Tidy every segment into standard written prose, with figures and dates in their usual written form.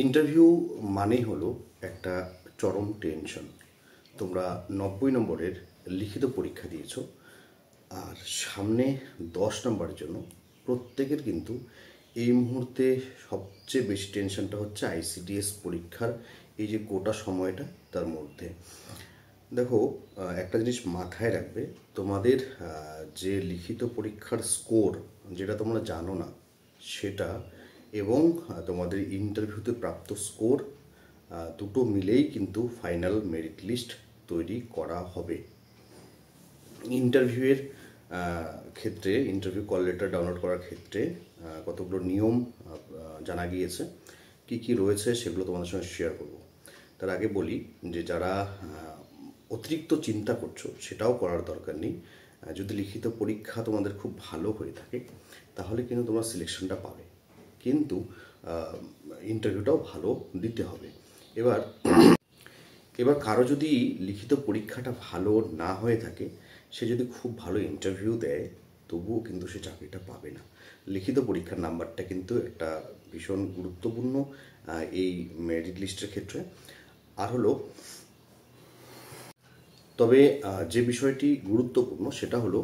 Interview মানেই হলো একটা চরম টেনশন। তোমরা 90 নম্বরের লিখিত পরীক্ষা দিয়েছো, আর সামনে 10 নম্বরের জন্য প্রত্যেকের কিন্তু এই মুহূর্তে সবচেয়ে বেশি টেনশনটা হচ্ছে আইসিডিএস পরীক্ষার এই যে গোটা সময়টা তার মধ্যে। দেখো, একটা জিনিস মাথায় রাখবে, তোমাদের যে লিখিত পরীক্ষার স্কোর যেটা তোমরা জানো না সেটা, এবং তোমাদের ইন্টারভিউতে প্রাপ্ত স্কোর দুটো মিলেই কিন্তু ফাইনাল মেরিট লিস্ট তৈরি করা হবে। ইন্টারভিউয়ের ক্ষেত্রে, ইন্টারভিউ কল লেটার ডাউনলোড করার ক্ষেত্রে কতগুলো নিয়ম জানা গিয়েছে। কি কি রয়েছে সেগুলো তোমাদের সঙ্গে শেয়ার করব। তার আগে বলি যে যারা অতিরিক্ত চিন্তা করছো সেটাও করার দরকার নেই। যদি লিখিত পরীক্ষা তোমাদের খুব ভালো হয়ে থাকে তাহলে কিন্তু তোমরা সিলেকশনটা পাবে, কিন্তু ইন্টারভিউটাও ভালো দিতে হবে। এবার কারো যদি লিখিত পরীক্ষাটা ভালো না হয়ে থাকে, সে যদি খুব ভালো ইন্টারভিউ দেয় তবুও কিন্তু সে চাকরিটা পাবে না। লিখিত পরীক্ষার নাম্বারটা কিন্তু একটা ভীষণ গুরুত্বপূর্ণ এই মেরিট লিস্টের ক্ষেত্রে। আর হলো, তবে যে বিষয়টি গুরুত্বপূর্ণ সেটা হলো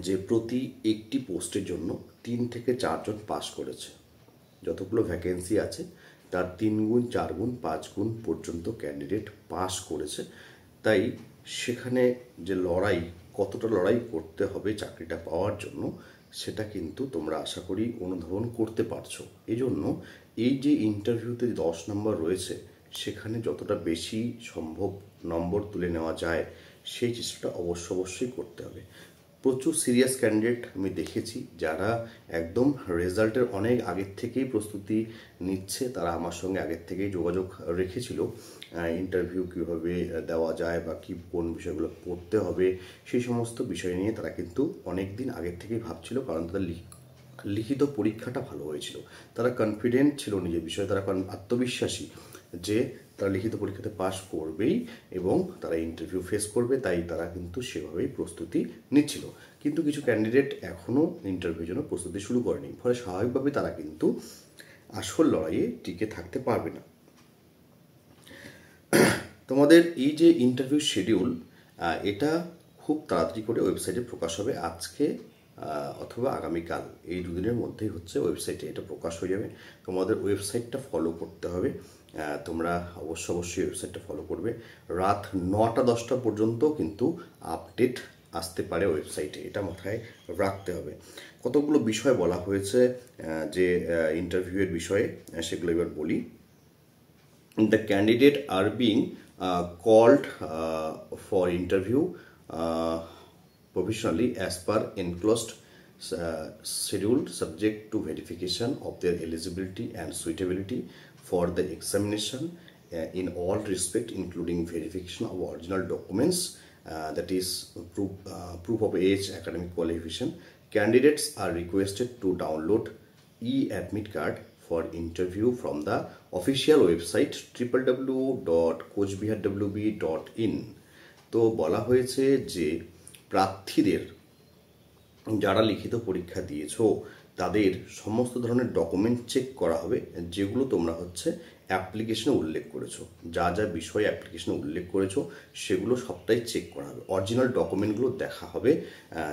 যে প্রতি একটি পোস্টের জন্য 3 থেকে 4 জন পাস করেছে। যতগুলো ভ্যাকেন্সি আছে তার 3 গুণ 4 গুণ 5 গুণ পর্যন্ত ক্যান্ডিডেট পাস করেছে। তাই সেখানে যে লড়াই, কতটা লড়াই করতে হবে চাকরিটা পাওয়ার জন্য, সেটা কিন্তু তোমরা আশা করি অনুধাবন করতে পারছো। এই জন্য এই যে ইন্টারভিউতে 10 নম্বর রয়েছে সেখানে যতটা বেশি সম্ভব নম্বর তুলে নেওয়া যায় সেই চেষ্টাটা অবশ্যই করতে হবে। প্রচুর সিরিয়াস ক্যান্ডিডেট আমি দেখেছি যারা একদম রেজাল্টের অনেক আগের থেকেই প্রস্তুতি নিচ্ছে। তারা আমার সঙ্গে আগের থেকেই যোগাযোগ রেখেছিল, ইন্টারভিউ কীভাবে দেওয়া যায় বা কোন বিষয়গুলো পড়তে হবে সেই সমস্ত বিষয় নিয়ে তারা কিন্তু অনেক দিন আগের থেকেই ভাবছিল, কারণ তাদের লিখিত পরীক্ষাটা ভালো হয়েছিল। তারা কনফিডেন্ট ছিল নিজের বিষয়ে, তারা আত্মবিশ্বাসী যে তারা লিখিত পরীক্ষাতে পাস করবেই এবং তারা ইন্টারভিউ ফেস করবে। তাই তারা কিন্তু সেভাবেই প্রস্তুতি নিচ্ছিল। কিন্তু কিছু ক্যান্ডিডেট এখনও ইন্টারভিউর জন্য প্রস্তুতি শুরু করেনি, ফলে স্বাভাবিকভাবে তারা কিন্তু আসল লড়াইয়ে টিকে থাকতে পারবে না। তোমাদের এই যে ইন্টারভিউ শিডিউল, এটা খুব তাড়াতাড়ি করে ওয়েবসাইটে প্রকাশ হবে। আজকে অথবা আগামীকাল, এই দুদিনের মধ্যেই হচ্ছে ওয়েবসাইটে এটা প্রকাশ হয়ে যাবে। তোমাদের ওয়েবসাইটটা ফলো করতে হবে। তোমরা অবশ্যই ওয়েবসাইটটা ফলো করবে। রাত 9টা-10টা পর্যন্ত কিন্তু আপডেট আসতে পারে ওয়েবসাইটে, এটা মাথায় রাখতে হবে। কতগুলো বিষয় বলা হয়েছে যে ইন্টারভিউয়ের বিষয়ে, সেগুলো এবার বলি। The candidate are being called for interview provisionally as per enclosed schedule, subject to verification of their eligibility and suitability for the examination in all respect, including verification of original documents, that is proof of age, academic qualification. Candidates are requested to download e-admit card for interview from the official website www.coachbiharwb.in। তো বলা হয়েছে যে প্রার্থীদের যারা লিখিত পরীক্ষা দিয়েছো তাদের সমস্ত ধরনের ডকুমেন্ট চেক করা হবে, যেগুলো তোমরা হচ্ছে অ্যাপ্লিকেশনে উল্লেখ করেছো। যা যা বিষয় অ্যাপ্লিকেশনে উল্লেখ করেছো সেগুলো সবটাই চেক করা হবে। অরিজিনাল ডকুমেন্টগুলো দেখা হবে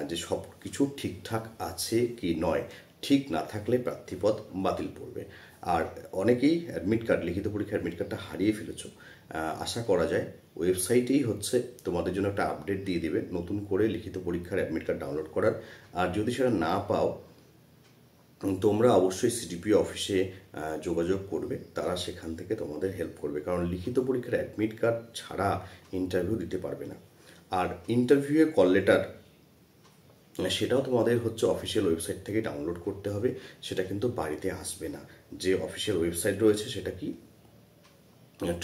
যে সব কিছু ঠিকঠাক আছে কি নয়। ঠিক না থাকলে প্রার্থীপদ বাতিল পড়বে। আর অনেকেই অ্যাডমিট কার্ড, লিখিত পরীক্ষার অ্যাডমিট কার্ডটা হারিয়ে ফেলেছো। আশা করা যায় ওয়েবসাইটেই হচ্ছে তোমাদের জন্য একটা আপডেট দিয়ে দেবে নতুন করে লিখিত পরীক্ষার অ্যাডমিট কার্ড ডাউনলোড করার। আর যদি সেটা না পাও, তোমরা অবশ্যই সিডিপিও অফিসে যোগাযোগ করবে, তারা সেখান থেকে তোমাদের হেল্প করবে। কারণ লিখিত পরীক্ষার অ্যাডমিট কার্ড ছাড়া ইন্টারভিউ দিতে পারবে না। আর ইন্টারভিউয়ের কল লেটার, সেটাও তোমাদের হচ্ছে অফিসিয়াল ওয়েবসাইট থেকে ডাউনলোড করতে হবে। সেটা কিন্তু বাড়িতে আসবে না। যে অফিসিয়াল ওয়েবসাইট রয়েছে সেটা কি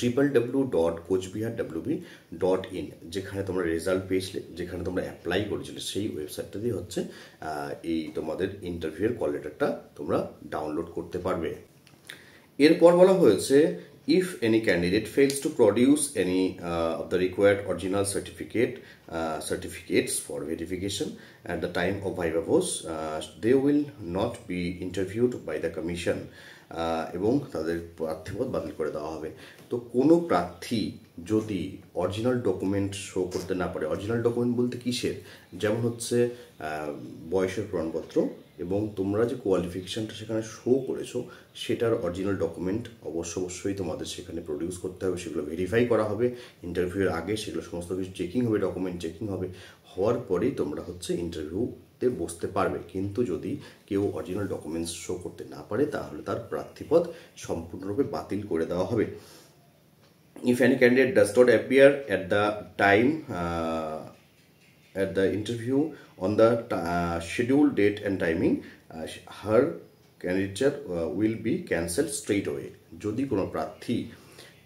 www.coachbiharwb.in, যেখানে তোমরা রেজাল্ট পেয়েছিলে, যেখানে তোমরা অ্যাপ্লাই করেছিলে, সেই ওয়েবসাইটটা দিয়ে হচ্ছে এই তোমাদের ইন্টারভিউয়ের কল লেটারটা তোমরা ডাউনলোড করতে পারবে। এরপর বলা হয়েছে, if any candidate fails to produce any of the required original certificates for verification at the time of viva voce, they will not be interviewed by the commission. এবং তাদের প্রার্থীপদ বাতিল করে দেওয়া হবে। তো কোনো প্রার্থী যদি অরিজিনাল ডকুমেন্ট শো করতে না পারে, অরিজিনাল ডকুমেন্ট বলতে কিসের, যেমন হচ্ছে বয়সের প্রমাণপত্র এবং তোমরা যে কোয়ালিফিকেশানটা সেখানে শো করেছো সেটার অরিজিনাল ডকুমেন্ট অবশ্যই তোমাদের সেখানে প্রডিউস করতে হবে। সেগুলো ভেরিফাই করা হবে ইন্টারভিউয়ের আগে, সেগুলো সমস্ত কিছু চেকিং হবে, ডকুমেন্ট চেকিং হবে, হওয়ার পরেই তোমরা হচ্ছে ইন্টারভিউতে বসতে পারবে। কিন্তু যদি কেউ অরিজিনাল ডকুমেন্টস শো করতে না পারে তাহলে তার প্রার্থীপদ সম্পূর্ণরূপে বাতিল করে দেওয়া হবে। If any candidate does not appear at the time at the interview on the scheduled date and timing, her candidature will be cancelled straight away. যদি কোনো প্রার্থী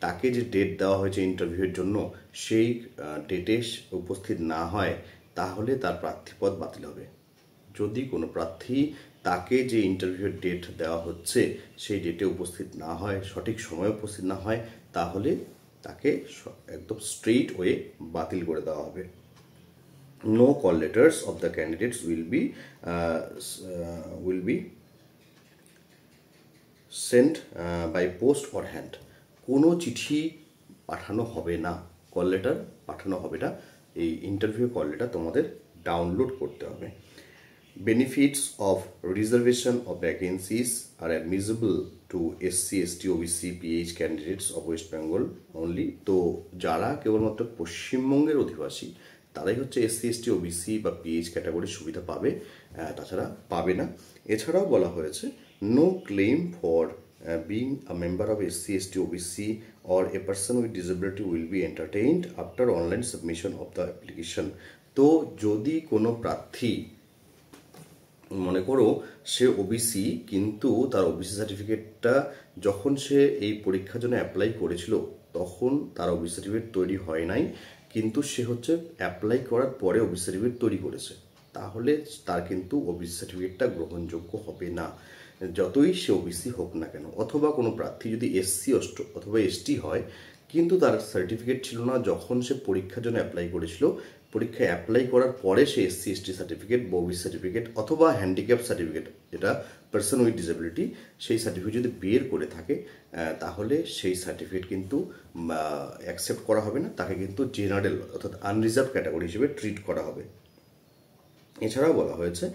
তাকে যে ডেট দেওয়া হয়েছে ইন্টারভিউয়ের জন্য সেই ডেটে উপস্থিত না হয় তাহলে তার প্রার্থীপদ বাতিল হবে। যদি কোনো প্রার্থী তাকে যে ইন্টারভিউয়ের ডেট দেওয়া হচ্ছে সেই ডেটে উপস্থিত না হয়, সঠিক সময়ে উপস্থিত না হয়, তাহলে তাকে একদম স্ট্রেইট ওয়ে বাতিল করে দেওয়া হবে। No call letters of the candidates will be sent by post or hand. কোনো চিঠি পাঠানো হবে না, কল লেটার পাঠানো হবে না। এই ইন্টারভিউ কল লেটার তোমাদের ডাউনলোড করতে হবে। Benefits of reservation of vacancies are admissible to SC, ST, OBC, PH candidates of West Bengal only. তো যারা কেবলমাত্র পশ্চিমবঙ্গের অধিবাসী তারাই হচ্ছে SC, ST, OBC বা PH ক্যাটাগরির সুবিধা পাবে, তাছাড়া পাবে না। এছাড়াও বলা হয়েছে no claim for being a member of SC, ST, OBC or a person with disability will be entertained after online submission of the application. তো যদি কোনো প্রার্থী মনে করো সে ওবিসি কিন্তু তার ওবিসি সার্টিফিকেটটা যখন সে এই পরীক্ষার জন্য অ্যাপ্লাই করেছিল তখন তার ওবিসি সার্টিফিকেট তৈরি হয় নাই, কিন্তু সে হচ্ছে অ্যাপ্লাই করার পরে ওবিসি সার্টিফিকেট তৈরি করেছে, তাহলে তার কিন্তু ওবিসি সার্টিফিকেটটা গ্রহণযোগ্য হবে না, যতই সে ওবিসি হোক না কেন। অথবা কোনো প্রার্থী যদি এসসি অথবা এসটি হয় কিন্তু তার সার্টিফিকেট ছিল না যখন সে পরীক্ষার জন্য অ্যাপ্লাই করেছিল, পরীক্ষায় অ্যাপ্লাই করার পরে সে SC ST certificate, OBC certificate অথবা হ্যান্ডিক্যাপ সার্টিফিকেট, যেটা পার্সন উইথ ডিসেবিলিটি, সেই সার্টিফিকেট যদি বের করে থাকে তাহলে সেই সার্টিফিকেট কিন্তু অ্যাকসেপ্ট করা হবে না, তাকে কিন্তু জেনারেল অর্থাৎ আনরিজার্ভ ক্যাটাগরি হিসেবে ট্রিট করা হবে। এছাড়াও বলা হয়েছে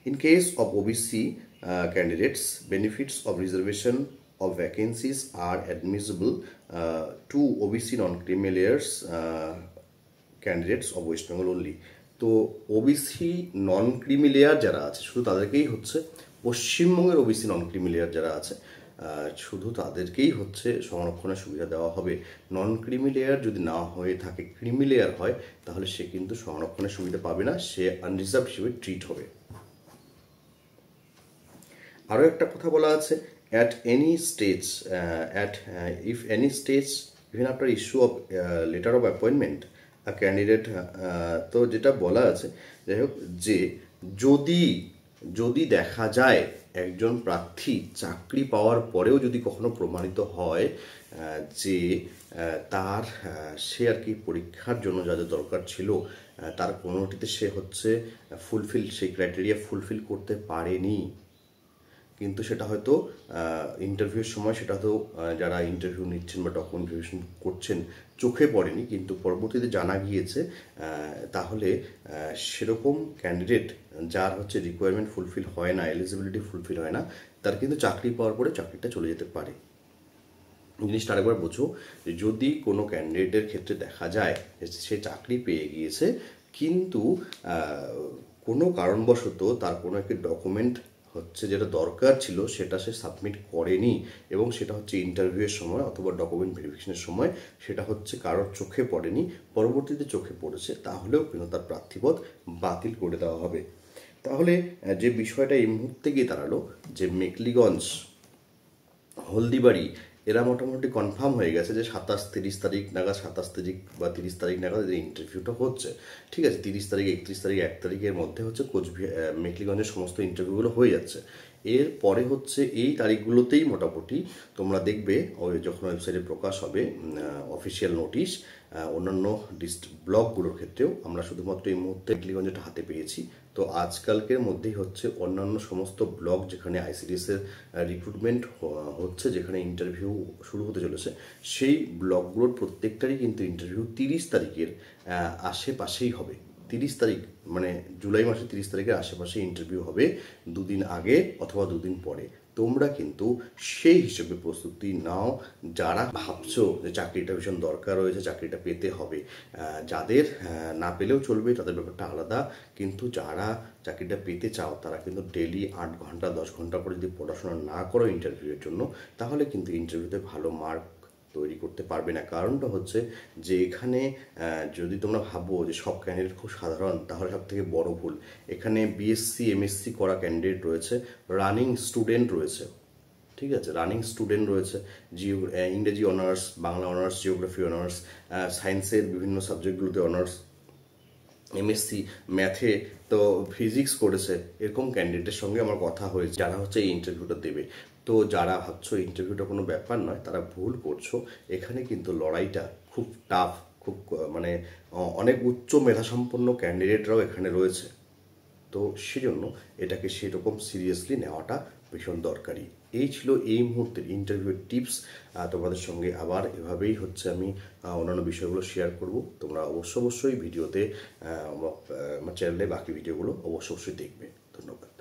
in case of OBC candidates, benefits of reservation of vacancies are admissible to OBC non-creamy layers candidates of West Bengal only. তো ওবিসি নন ক্রিমি লেয়ার যারা আছে শুধু তাদেরকেই হচ্ছে, পশ্চিমবঙ্গের ওবিসি নন ক্রিমি লেয়ার যারা আছে শুধু তাদেরকেই হচ্ছে সংরক্ষণের সুবিধা দেওয়া হবে। নন ক্রিমি লেয়ার যদি না হয়ে থাকে, ক্রিমি লেয়ার হয়, তাহলে সে কিন্তু সংরক্ষণের সুবিধা পাবে না, সে আনরিজার্ভ হিসেবে ট্রিট হবে। আরও একটা কথা বলা আছে at any stage if any stage even after issue of letter of appointment a candidate তো যেটা বলা আছে যাই হোক, যে যদি দেখা যায় একজন প্রার্থী চাকরি পাওয়ার পরেও যদি কখনো প্রমাণিত হয় যে তার সে আর কি পরীক্ষার জন্য যা যা দরকার ছিল তার কোনোটিতে সে হচ্ছে সেই ক্রাইটেরিয়া ফুলফিল করতে পারেনি, কিন্তু সেটা হয়তো ইন্টারভিউর সময় সেটা তো যারা ইন্টারভিউ নিচ্ছেন বা ডকুমেন্ট ভেরিফিকেশন করছেন চোখে পড়েনি, কিন্তু পরবর্তীতে জানা গিয়েছে, তাহলে সেরকম ক্যান্ডিডেট যার হচ্ছে রিকোয়ারমেন্ট ফুলফিল হয় না, এলিজিবিলিটি ফুলফিল হয় না, তার কিন্তু চাকরি পাওয়ার পরে চাকরিটা চলে যেতে পারে। জিনিসটা আরেকবার বোঝো, যদি কোনো ক্যান্ডিডেটের ক্ষেত্রে দেখা যায় সে চাকরি পেয়ে গিয়েছে কিন্তু কোনো কারণবশত তার কোনো একটি ডকুমেন্ট হচ্ছে যেটা দরকার ছিল সেটা সে সাবমিট করেনি এবং সেটা হচ্ছে ইন্টারভিউয়ের সময় অথবা ডকুমেন্ট ভেরিফিকেশনের সময় সেটা হচ্ছে কারোর চোখে পড়েনি, পরবর্তীতে চোখে পড়েছে, তাহলেও কিন্তু তার প্রার্থীপদ বাতিল করে দেওয়া হবে। তাহলে যে বিষয়টা এই মুহূর্তে গিয়ে দাঁড়ালো যে মেখলিগঞ্জ, হলদিবাড়ি এরা মোটামুটি কনফার্ম হয়ে গেছে যে 27-30 তারিখ নাগাদ, 27 তারিখ বা 30 তারিখ নাগাদ যে ইন্টারভিউটা হচ্ছে, ঠিক আছে, 30 তারিখ, 31 তারিখ, 1 তারিখের মধ্যে হচ্ছে মেখলিগঞ্জের সমস্ত ইন্টারভিউগুলো হয়ে যাচ্ছে। এরপরে হচ্ছে এই তারিখগুলোতেই মোটামুটি তোমরা দেখবে যখন ওয়েবসাইটে প্রকাশ হবে অফিসিয়াল নোটিশ, অন্যান্য ব্লকগুলোর ক্ষেত্রেও আমরা শুধুমাত্র এই মুহূর্তে মেখলিগঞ্জটা হাতে পেয়েছি, তো আজকালকের মধ্যেই হচ্ছে অন্যান্য সমস্ত ব্লগ যেখানে আইসিডিএসের রিক্রুটমেন্ট হচ্ছে, যেখানে ইন্টারভিউ শুরু হতে চলেছে, সেই ব্লগগুলোর প্রত্যেকটারই কিন্তু ইন্টারভিউ 30 তারিখের আশেপাশেই হবে। 30 তারিখ মানে জুলাই মাসের 30 তারিখের আশেপাশে ইন্টারভিউ হবে, দুদিন আগে অথবা দুদিন পরে। তোমরা কিন্তু সেই হিসেবে প্রস্তুতি নাও। যারা ভাবছো যে চাকরিটা ভীষণ দরকার রয়েছে, চাকরিটা পেতে হবে, যাদের না পেলেও চলবে তাদের ব্যাপারটা আলাদা, কিন্তু যারা চাকরিটা পেতে চাও তারা কিন্তু ডেলি 8 ঘন্টা 10 ঘন্টা করে যদি পড়াশোনা না করো ইন্টারভিউয়ের জন্য, তাহলে কিন্তু ইন্টারভিউতে ভালো মার্ক তৈরি করতে পারবে না। কারণটা হচ্ছে যে এখানে যদি তোমরা ভাবো যে সব ক্যান্ডিডেট খুব সাধারণ, তাহলে সব থেকে বড় ভুল। এখানে বিএসসি এমএসসি করা ক্যান্ডিডেট রয়েছে, রানিং স্টুডেন্ট রয়েছে, ঠিক আছে, রানিং স্টুডেন্ট রয়েছে, ইংরেজি honours, Bangla honours, geography honours, সায়েন্সের বিভিন্ন সাবজেক্টগুলোতে অনার্স, এমএসসি ম্যাথে, তো ফিজিক্স করেছে, এরকম ক্যান্ডিডেটের সঙ্গে আমার কথা হয়েছে যারা হচ্ছে এই ইন্টারভিউটা দেবে। তো যারা ভাবছো ইন্টারভিউটা কোনো ব্যাপার নয়, তারা ভুল করছো। এখানে কিন্তু লড়াইটা খুব টাফ, খুব মানে অনেক উচ্চ মেধাসম্পন্ন ক্যান্ডিডেটরাও এখানে রয়েছে। তো সেজন্য এটাকে সেরকম সিরিয়াসলি নেওয়াটা ভীষণ দরকারি। এই ছিল এই মুহূর্তের ইন্টারভিউর টিপস। তোমাদের সঙ্গে আবার এভাবেই হচ্ছে আমি অন্যান্য বিষয়গুলো শেয়ার করব। তোমরা অবশ্যই ভিডিওতে আমার চ্যানেলে বাকি ভিডিওগুলো অবশ্যই দেখবে। ধন্যবাদ।